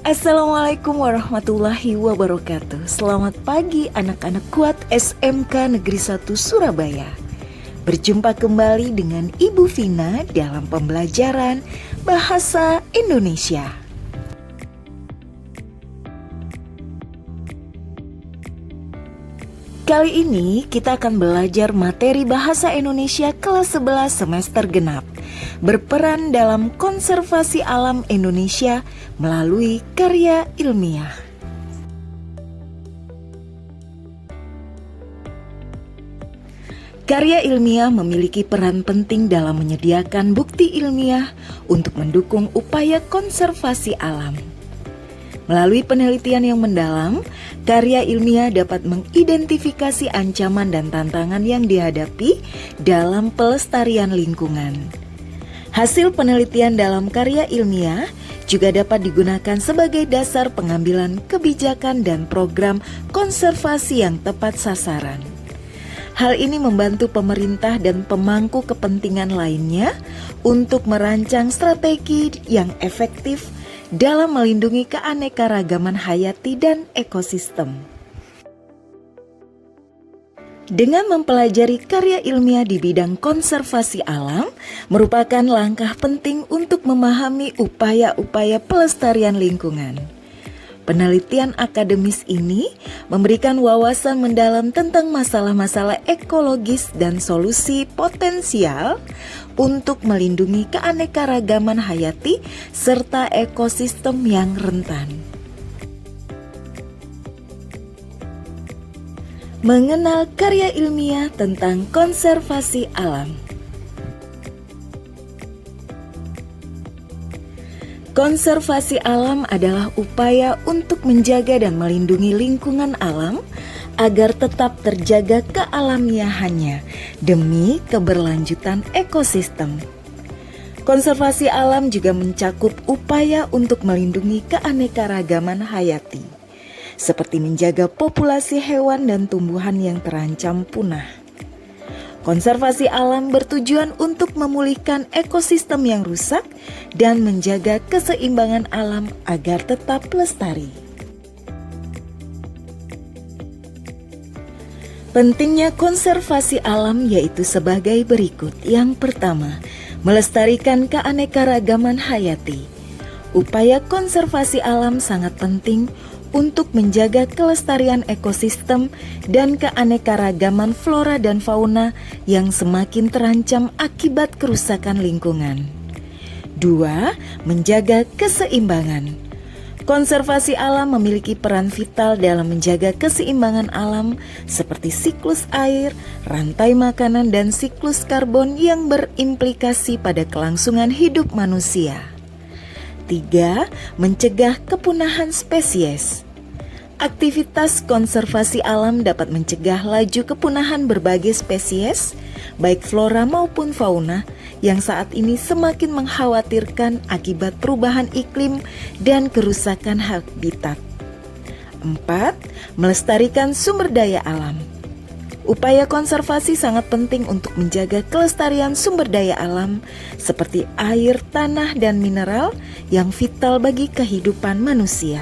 Assalamualaikum warahmatullahi wabarakatuh. Selamat pagi anak-anak kuat SMK Negeri 1 Surabaya. Berjumpa kembali dengan Ibu Vina dalam pembelajaran Bahasa Indonesia. Kali ini kita akan belajar materi Bahasa Indonesia kelas 11 semester genap, berperan dalam konservasi alam Indonesia melalui karya ilmiah. Karya ilmiah memiliki peran penting dalam menyediakan bukti ilmiah untuk mendukung upaya konservasi alam. Melalui penelitian yang mendalam, karya ilmiah dapat mengidentifikasi ancaman dan tantangan yang dihadapi dalam pelestarian lingkungan. Hasil penelitian dalam karya ilmiah juga dapat digunakan sebagai dasar pengambilan kebijakan dan program konservasi yang tepat sasaran. Hal ini membantu pemerintah dan pemangku kepentingan lainnya untuk merancang strategi yang efektif dalam melindungi keanekaragaman hayati dan ekosistem. Dengan mempelajari karya ilmiah di bidang konservasi alam merupakan langkah penting untuk memahami upaya-upaya pelestarian lingkungan. Penelitian akademis ini memberikan wawasan mendalam tentang masalah-masalah ekologis dan solusi potensial untuk melindungi keanekaragaman hayati serta ekosistem yang rentan. Mengenal karya ilmiah tentang konservasi alam. Konservasi alam adalah upaya untuk menjaga dan melindungi lingkungan alam agar tetap terjaga kealamiahannya demi keberlanjutan ekosistem. Konservasi alam juga mencakup upaya untuk melindungi keanekaragaman hayati, seperti menjaga populasi hewan dan tumbuhan yang terancam punah. Konservasi alam bertujuan untuk memulihkan ekosistem yang rusak dan menjaga keseimbangan alam agar tetap lestari. Pentingnya konservasi alam yaitu sebagai berikut. Yang pertama, melestarikan keanekaragaman hayati. Upaya konservasi alam sangat penting untuk menjaga kelestarian ekosistem dan keanekaragaman flora dan fauna yang semakin terancam akibat kerusakan lingkungan. 2. Menjaga keseimbangan. Konservasi alam memiliki peran vital dalam menjaga keseimbangan alam seperti siklus air, rantai makanan, dan siklus karbon yang berimplikasi pada kelangsungan hidup manusia. 3. Mencegah kepunahan spesies. Aktivitas konservasi alam dapat mencegah laju kepunahan berbagai spesies, baik flora maupun fauna, yang saat ini semakin mengkhawatirkan akibat perubahan iklim dan kerusakan habitat. 4. Melestarikan sumber daya alam. Upaya konservasi sangat penting untuk menjaga kelestarian sumber daya alam seperti air, tanah, dan mineral yang vital bagi kehidupan manusia.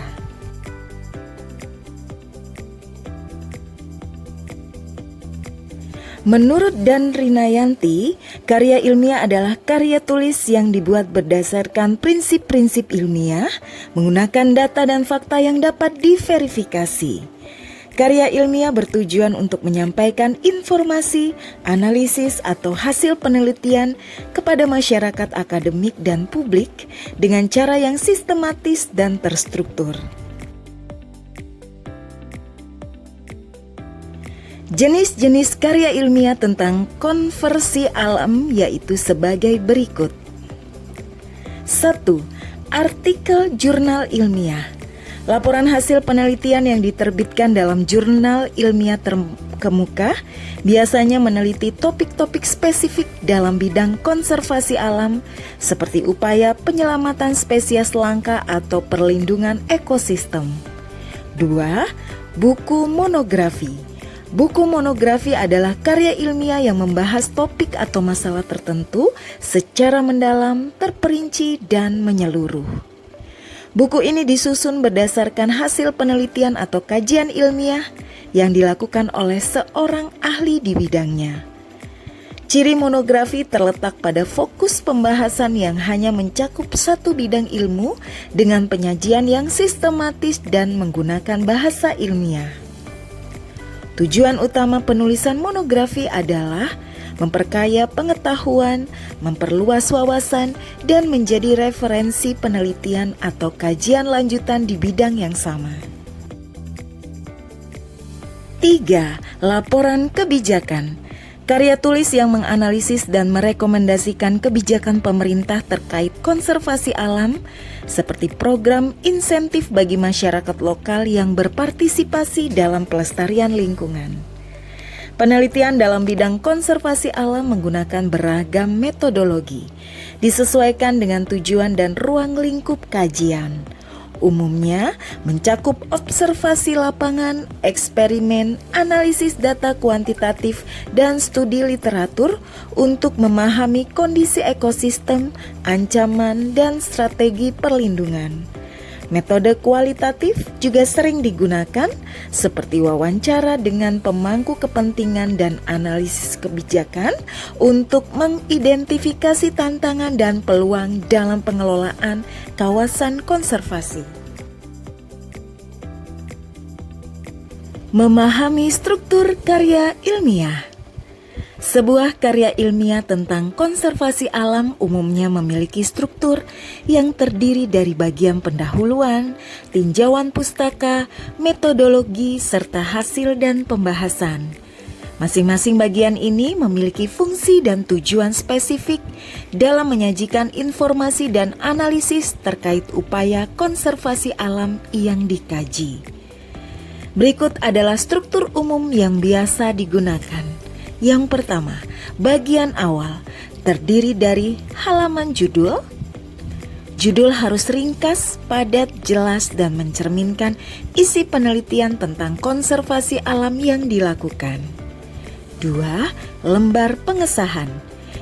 Menurut Dan Rinayanti, karya ilmiah adalah karya tulis yang dibuat berdasarkan prinsip-prinsip ilmiah, menggunakan data dan fakta yang dapat diverifikasi. Karya ilmiah bertujuan untuk menyampaikan informasi, analisis, atau hasil penelitian kepada masyarakat akademik dan publik dengan cara yang sistematis dan terstruktur. Jenis-jenis karya ilmiah tentang konservasi alam yaitu sebagai berikut. 1. Artikel jurnal ilmiah. Laporan hasil penelitian yang diterbitkan dalam jurnal ilmiah terkemuka biasanya meneliti topik-topik spesifik dalam bidang konservasi alam seperti upaya penyelamatan spesies langka atau perlindungan ekosistem. 2. Buku monografi. Buku monografi adalah karya ilmiah yang membahas topik atau masalah tertentu secara mendalam, terperinci, dan menyeluruh. Buku ini disusun berdasarkan hasil penelitian atau kajian ilmiah yang dilakukan oleh seorang ahli di bidangnya. Ciri monografi terletak pada fokus pembahasan yang hanya mencakup satu bidang ilmu dengan penyajian yang sistematis dan menggunakan bahasa ilmiah. Tujuan utama penulisan monografi adalah memperkaya pengetahuan, memperluas wawasan, dan menjadi referensi penelitian atau kajian lanjutan di bidang yang sama. 3. Laporan kebijakan. Karya tulis yang menganalisis dan merekomendasikan kebijakan pemerintah terkait konservasi alam, seperti program insentif bagi masyarakat lokal yang berpartisipasi dalam pelestarian lingkungan. Penelitian dalam bidang konservasi alam menggunakan beragam metodologi, disesuaikan dengan tujuan dan ruang lingkup kajian. Umumnya mencakup observasi lapangan, eksperimen, analisis data kuantitatif, dan studi literatur untuk memahami kondisi ekosistem, ancaman, dan strategi perlindungan. Metode kualitatif juga sering digunakan, seperti wawancara dengan pemangku kepentingan dan analisis kebijakan untuk mengidentifikasi tantangan dan peluang dalam pengelolaan kawasan konservasi. Memahami struktur karya ilmiah. Sebuah karya ilmiah tentang konservasi alam umumnya memiliki struktur yang terdiri dari bagian pendahuluan, tinjauan pustaka, metodologi, serta hasil dan pembahasan. Masing-masing bagian ini memiliki fungsi dan tujuan spesifik dalam menyajikan informasi dan analisis terkait upaya konservasi alam yang dikaji. Berikut adalah struktur umum yang biasa digunakan. Yang pertama, bagian awal terdiri dari halaman judul. Judul harus ringkas, padat, jelas, dan mencerminkan isi penelitian tentang konservasi alam yang dilakukan. 2. Lembar pengesahan.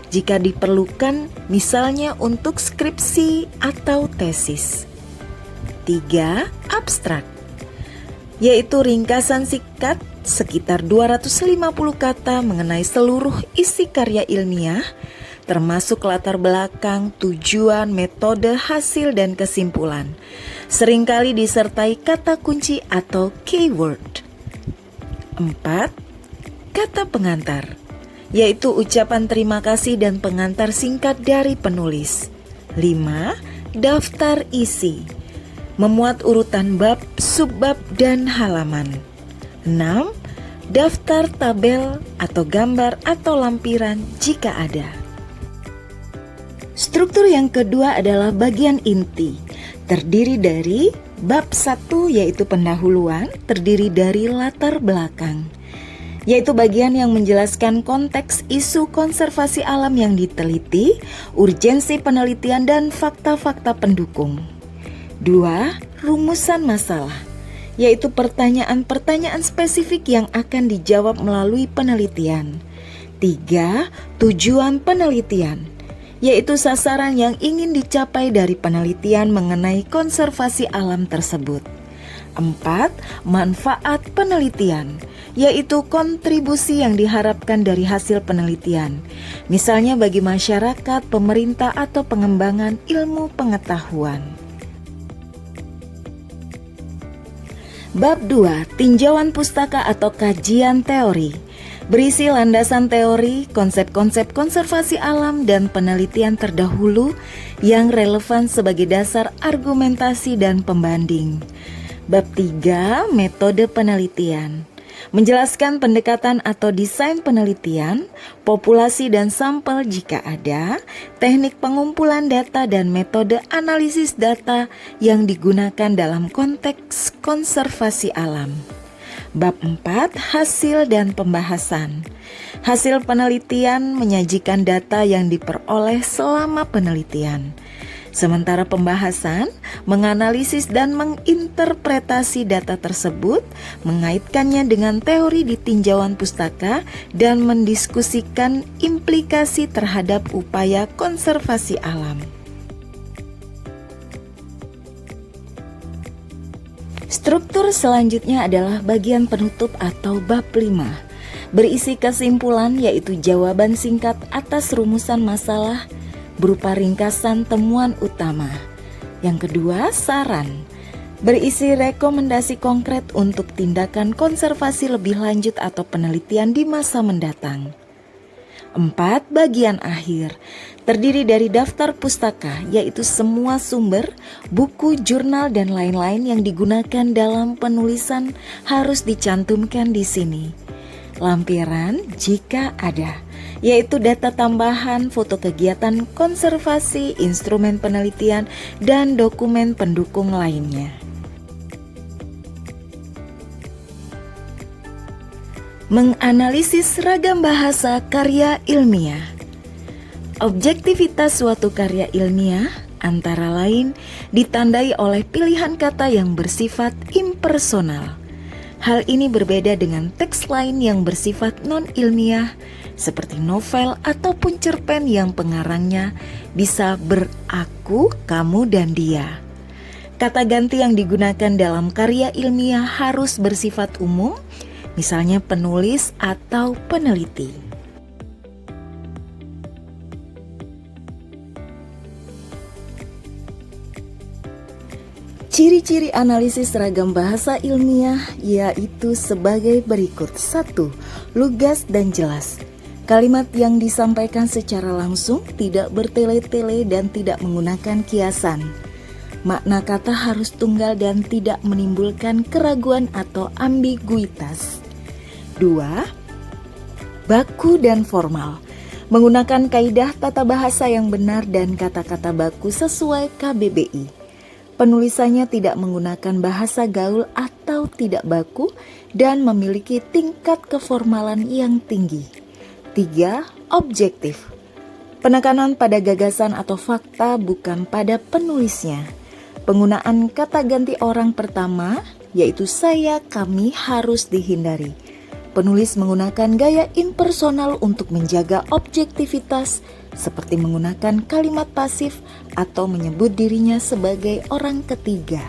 Jika diperlukan, misalnya untuk skripsi atau tesis. 3. Abstrak, yaitu ringkasan singkat sekitar 250 kata mengenai seluruh isi karya ilmiah, termasuk latar belakang, tujuan, metode, hasil, dan kesimpulan. Seringkali disertai kata kunci atau keyword. 4. Kata pengantar, yaitu ucapan terima kasih dan pengantar singkat dari penulis. 5. Daftar isi, memuat urutan bab, subbab, dan halaman. 6. Daftar tabel atau gambar atau lampiran jika ada. Struktur yang kedua adalah bagian inti. Terdiri dari bab 1 yaitu pendahuluan, terdiri dari latar belakang, yaitu bagian yang menjelaskan konteks isu konservasi alam yang diteliti, urgensi penelitian, dan fakta-fakta pendukung. 2. Rumusan masalah, yaitu pertanyaan-pertanyaan spesifik yang akan dijawab melalui penelitian. 3. Tujuan penelitian, yaitu sasaran yang ingin dicapai dari penelitian mengenai konservasi alam tersebut. 4. Manfaat penelitian, yaitu kontribusi yang diharapkan dari hasil penelitian, misalnya bagi masyarakat, pemerintah, atau pengembangan ilmu pengetahuan. Bab 2. Tinjauan pustaka atau kajian teori, berisi landasan teori, konsep-konsep konservasi alam, dan penelitian terdahulu yang relevan sebagai dasar argumentasi dan pembanding. Bab 3. Metode penelitian, menjelaskan pendekatan atau desain penelitian, populasi dan sampel jika ada, teknik pengumpulan data dan metode analisis data yang digunakan dalam konteks konservasi alam. Bab 4. Hasil dan pembahasan. Hasil penelitian menyajikan data yang diperoleh selama penelitian. Sementara pembahasan menganalisis dan menginterpretasi data tersebut, mengaitkannya dengan teori di tinjauan pustaka, dan mendiskusikan implikasi terhadap upaya konservasi alam. Struktur selanjutnya adalah bagian penutup atau bab 5. Berisi kesimpulan yaitu jawaban singkat atas rumusan masalah berupa ringkasan temuan utama. Yang kedua, saran. Berisi rekomendasi konkret untuk tindakan konservasi lebih lanjut atau penelitian di masa mendatang. 4. Bagian akhir. Terdiri dari daftar pustaka, yaitu semua sumber, buku, jurnal, dan lain-lain yang digunakan dalam penulisan harus dicantumkan di sini. Lampiran jika ada, yaitu data tambahan, foto kegiatan konservasi, instrumen penelitian, dan dokumen pendukung lainnya. Menganalisis ragam bahasa karya ilmiah. Objektivitas suatu karya ilmiah antara lain ditandai oleh pilihan kata yang bersifat impersonal. Hal ini berbeda dengan teks lain yang bersifat non-ilmiah seperti novel ataupun cerpen yang pengarangnya bisa beraku, kamu, dan dia. Kata ganti yang digunakan dalam karya ilmiah harus bersifat umum, misalnya penulis atau peneliti. Ciri-ciri analisis ragam bahasa ilmiah yaitu sebagai berikut. 1. Lugas dan jelas. Kalimat yang disampaikan secara langsung, tidak bertele-tele dan tidak menggunakan kiasan. Makna kata harus tunggal dan tidak menimbulkan keraguan atau ambiguitas. 2. Baku dan formal. Menggunakan kaidah tata bahasa yang benar dan kata-kata baku sesuai KBBI. Penulisannya tidak menggunakan bahasa gaul atau tidak baku dan memiliki tingkat keformalan yang tinggi. 3. Objektif. Penekanan pada gagasan atau fakta bukan pada penulisnya. Penggunaan kata ganti orang pertama yaitu saya, kami harus dihindari. Penulis menggunakan gaya impersonal untuk menjaga objektivitas seperti menggunakan kalimat pasif atau menyebut dirinya sebagai orang ketiga.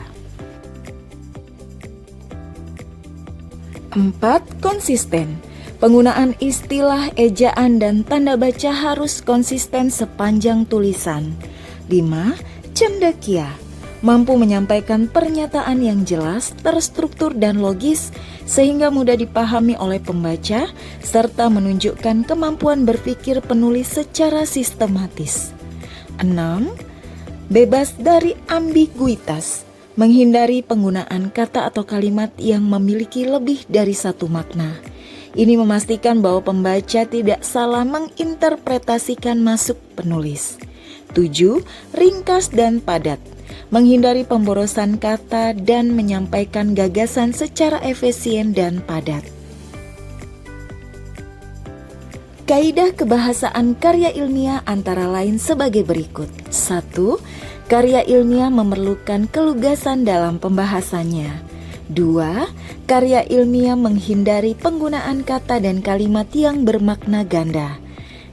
4. Konsisten. Penggunaan istilah, ejaan, dan tanda baca harus konsisten sepanjang tulisan. 5. Cendekia. Mampu menyampaikan pernyataan yang jelas, terstruktur, dan logis sehingga mudah dipahami oleh pembaca serta menunjukkan kemampuan berpikir penulis secara sistematis. 6. Bebas dari ambiguitas. Menghindari penggunaan kata atau kalimat yang memiliki lebih dari satu makna. Ini memastikan bahwa pembaca tidak salah menginterpretasikan maksud penulis. 7. Ringkas dan padat. Menghindari pemborosan kata dan menyampaikan gagasan secara efisien dan padat. Kaidah kebahasaan karya ilmiah antara lain sebagai berikut. 1. Karya ilmiah memerlukan kelugasan dalam pembahasannya. 2. Karya ilmiah menghindari penggunaan kata dan kalimat yang bermakna ganda.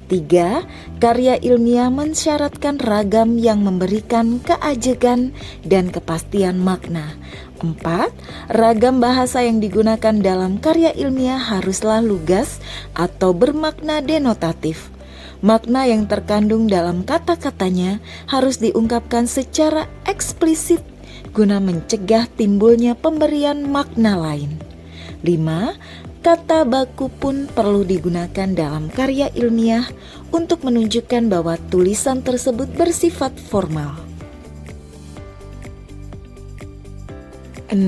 3. Karya ilmiah mensyaratkan ragam yang memberikan keajegan dan kepastian makna. 4. Ragam bahasa yang digunakan dalam karya ilmiah haruslah lugas atau bermakna denotatif. Makna yang terkandung dalam kata-katanya harus diungkapkan secara eksplisit guna mencegah timbulnya pemberian makna lain. 5. Kata baku pun perlu digunakan dalam karya ilmiah untuk menunjukkan bahwa tulisan tersebut bersifat formal. 6.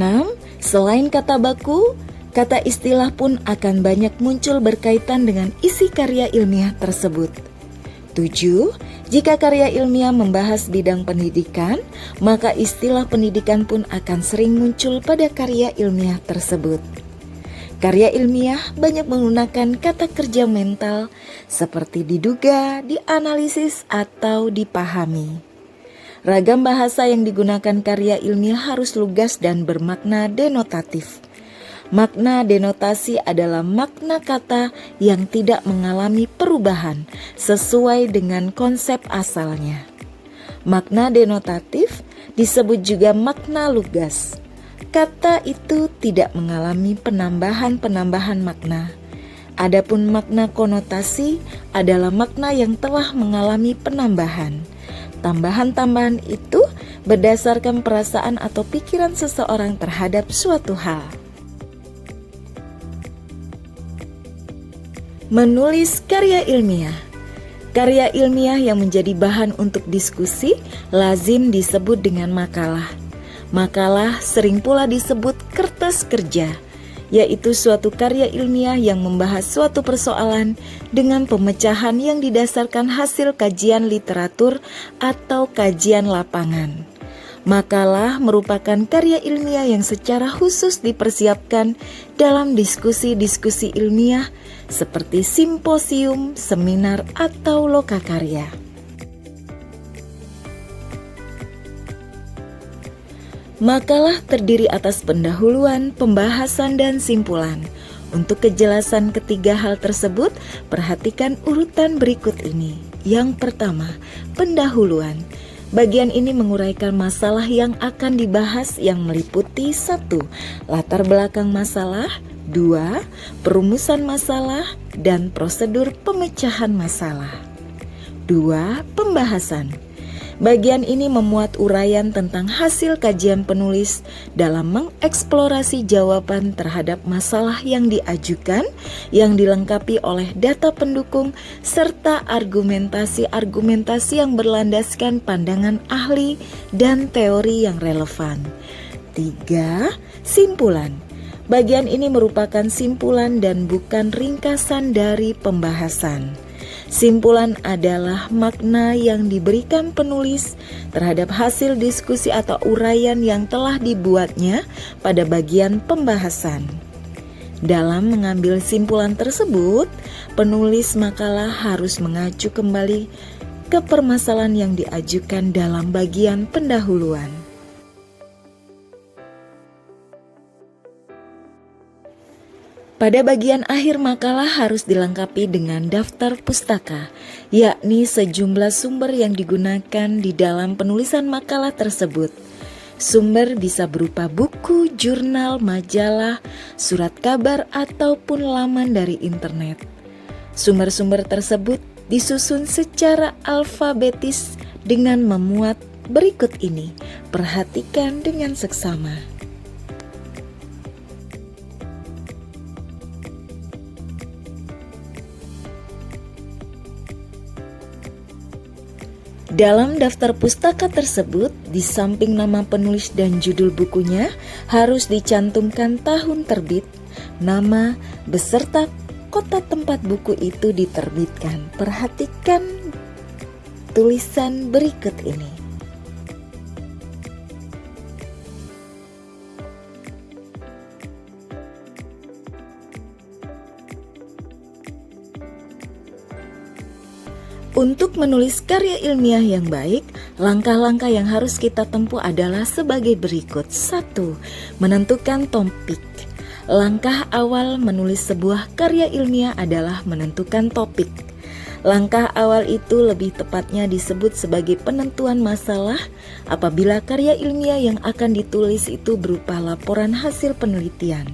Selain kata baku, kata istilah pun akan banyak muncul berkaitan dengan isi karya ilmiah tersebut. 7. Jika karya ilmiah membahas bidang pendidikan, maka istilah pendidikan pun akan sering muncul pada karya ilmiah tersebut. Karya ilmiah banyak menggunakan kata kerja mental seperti diduga, dianalisis, atau dipahami. Ragam bahasa yang digunakan karya ilmiah harus lugas dan bermakna denotatif. Makna denotasi adalah makna kata yang tidak mengalami perubahan sesuai dengan konsep asalnya. Makna denotatif disebut juga makna lugas. kata itu tidak mengalami penambahan-penambahan makna. Adapun makna konotasi adalah makna yang telah mengalami penambahan. Tambahan-tambahan itu berdasarkan perasaan atau pikiran seseorang terhadap suatu hal. Menulis karya ilmiah. Karya ilmiah yang menjadi bahan untuk diskusi lazim disebut dengan makalah. Makalah sering pula disebut kertas kerja, yaitu suatu karya ilmiah yang membahas suatu persoalan dengan pemecahan yang didasarkan hasil kajian literatur atau kajian lapangan. Makalah merupakan karya ilmiah yang secara khusus dipersiapkan dalam diskusi-diskusi ilmiah seperti simposium, seminar, atau lokakarya. Makalah terdiri atas pendahuluan, pembahasan, dan simpulan. Untuk kejelasan ketiga hal tersebut, perhatikan urutan berikut ini. Yang pertama, pendahuluan. Bagian ini menguraikan masalah yang akan dibahas yang meliputi 1. Latar belakang masalah, 2. Perumusan masalah, dan prosedur pemecahan masalah. 2. Pembahasan. Bagian ini memuat uraian tentang hasil kajian penulis dalam mengeksplorasi jawaban terhadap masalah yang diajukan, yang dilengkapi oleh data pendukung serta argumentasi-argumentasi yang berlandaskan pandangan ahli dan teori yang relevan. 3. Simpulan. Bagian ini merupakan simpulan dan bukan ringkasan dari pembahasan. Simpulan adalah makna yang diberikan penulis terhadap hasil diskusi atau uraian yang telah dibuatnya pada bagian pembahasan. Dalam mengambil simpulan tersebut, penulis makalah harus mengacu kembali ke permasalahan yang diajukan dalam bagian pendahuluan. Pada bagian akhir makalah harus dilengkapi dengan daftar pustaka, yakni sejumlah sumber yang digunakan di dalam penulisan makalah tersebut. Sumber bisa berupa buku, jurnal, majalah, surat kabar, ataupun laman dari internet. Sumber-sumber tersebut disusun secara alfabetis dengan memuat berikut ini. Perhatikan dengan seksama. Dalam daftar pustaka tersebut, di samping nama penulis dan judul bukunya, harus dicantumkan tahun terbit, nama, beserta kota tempat buku itu diterbitkan. Perhatikan tulisan berikut ini. Untuk menulis karya ilmiah yang baik, langkah-langkah yang harus kita tempuh adalah sebagai berikut. 1. Menentukan topik. Langkah awal menulis sebuah karya ilmiah adalah menentukan topik. Langkah awal itu lebih tepatnya disebut sebagai penentuan masalah apabila karya ilmiah yang akan ditulis itu berupa laporan hasil penelitian.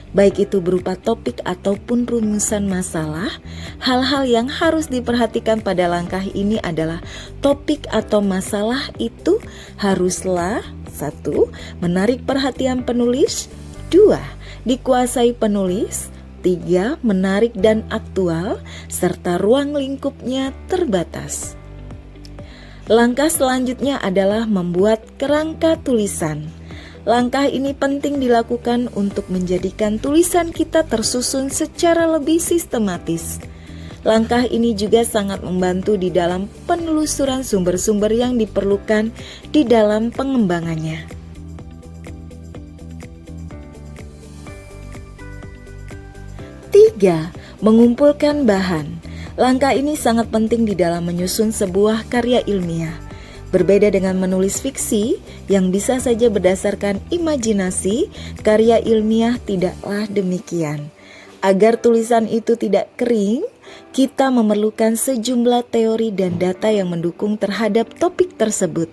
Baik itu berupa topik ataupun rumusan masalah, hal-hal yang harus diperhatikan pada langkah ini adalah topik atau masalah itu haruslah 1. Menarik perhatian penulis, 2. Dikuasai penulis, 3. Menarik dan aktual, serta ruang lingkupnya terbatas. Langkah selanjutnya adalah membuat kerangka tulisan. Langkah ini penting dilakukan untuk menjadikan tulisan kita tersusun secara lebih sistematis. Langkah ini juga sangat membantu di dalam penelusuran sumber-sumber yang diperlukan di dalam pengembangannya. 3. Mengumpulkan bahan. Langkah ini sangat penting di dalam menyusun sebuah karya ilmiah. Berbeda dengan menulis fiksi yang bisa saja berdasarkan imajinasi, karya ilmiah tidaklah demikian. Agar tulisan itu tidak kering, kita memerlukan sejumlah teori dan data yang mendukung terhadap topik tersebut.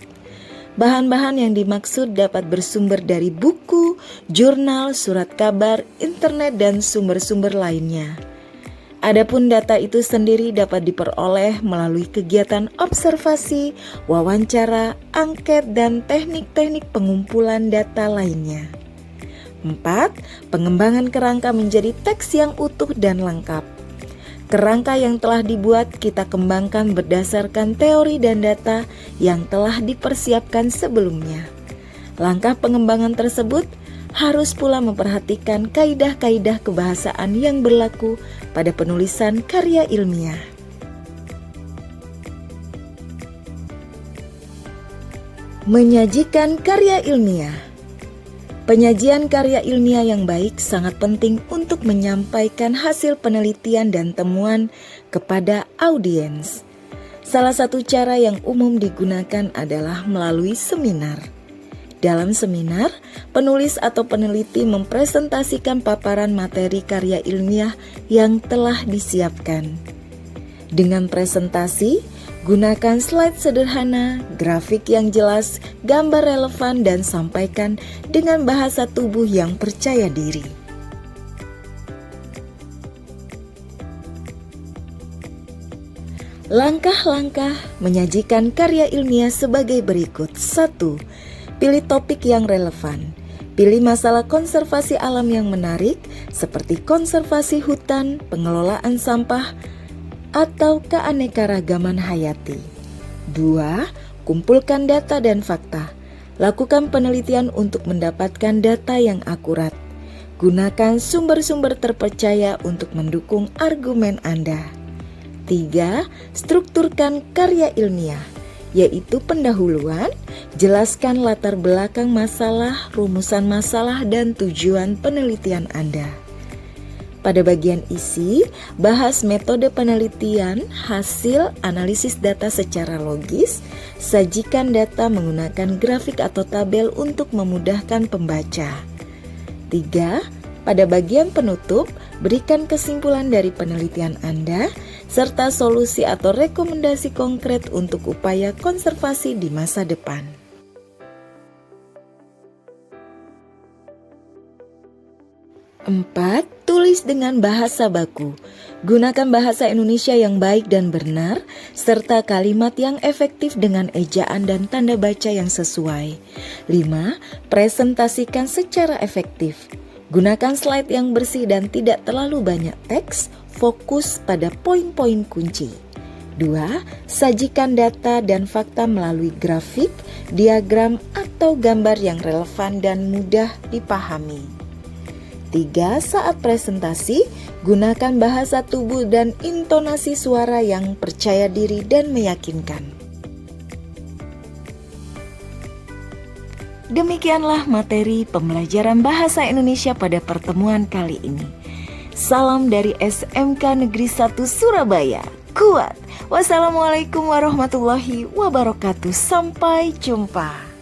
Bahan-bahan yang dimaksud dapat bersumber dari buku, jurnal, surat kabar, internet, dan sumber-sumber lainnya. Adapun data itu sendiri dapat diperoleh melalui kegiatan observasi, wawancara, angket, dan teknik-teknik pengumpulan data lainnya. 4. Pengembangan kerangka menjadi teks yang utuh dan lengkap. Kerangka yang telah dibuat kita kembangkan berdasarkan teori dan data yang telah dipersiapkan sebelumnya. Langkah pengembangan tersebut harus pula memperhatikan kaidah-kaidah kebahasaan yang berlaku pada penulisan karya ilmiah. Menyajikan karya ilmiah. Penyajian karya ilmiah yang baik sangat penting untuk menyampaikan hasil penelitian dan temuan kepada audiens. Salah satu cara yang umum digunakan adalah melalui seminar. Dalam seminar, penulis atau peneliti mempresentasikan paparan materi karya ilmiah yang telah disiapkan. Dengan presentasi, gunakan slide sederhana, grafik yang jelas, gambar relevan, dan sampaikan dengan bahasa tubuh yang percaya diri. Langkah-langkah menyajikan karya ilmiah sebagai berikut. 1. Pilih topik yang relevan. Pilih masalah konservasi alam yang menarik seperti konservasi hutan, pengelolaan sampah, atau keanekaragaman hayati. 2. Kumpulkan data dan fakta. Lakukan penelitian untuk mendapatkan data yang akurat. Gunakan sumber-sumber terpercaya untuk mendukung argumen Anda. 3. Strukturkan karya ilmiah, yaitu pendahuluan, jelaskan latar belakang masalah, rumusan masalah, dan tujuan penelitian Anda. Pada bagian isi, bahas metode penelitian, hasil analisis data secara logis, sajikan data menggunakan grafik atau tabel untuk memudahkan pembaca. 3. Pada bagian penutup, berikan kesimpulan dari penelitian Anda, serta solusi atau rekomendasi konkret untuk upaya konservasi di masa depan. 4. Tulis dengan bahasa baku. Gunakan bahasa Indonesia yang baik dan benar, serta kalimat yang efektif dengan ejaan dan tanda baca yang sesuai. 5. Presentasikan secara efektif. Gunakan slide yang bersih dan tidak terlalu banyak teks, fokus pada poin-poin kunci. 2. Sajikan data dan fakta melalui grafik, diagram, atau gambar yang relevan dan mudah dipahami. 3. Saat presentasi, gunakan bahasa tubuh dan intonasi suara yang percaya diri dan meyakinkan. Demikianlah materi pembelajaran bahasa Indonesia pada pertemuan kali ini. Salam dari SMK Negeri 1 Surabaya. Kuat. Wassalamualaikum warahmatullahi wabarakatuh. Sampai jumpa.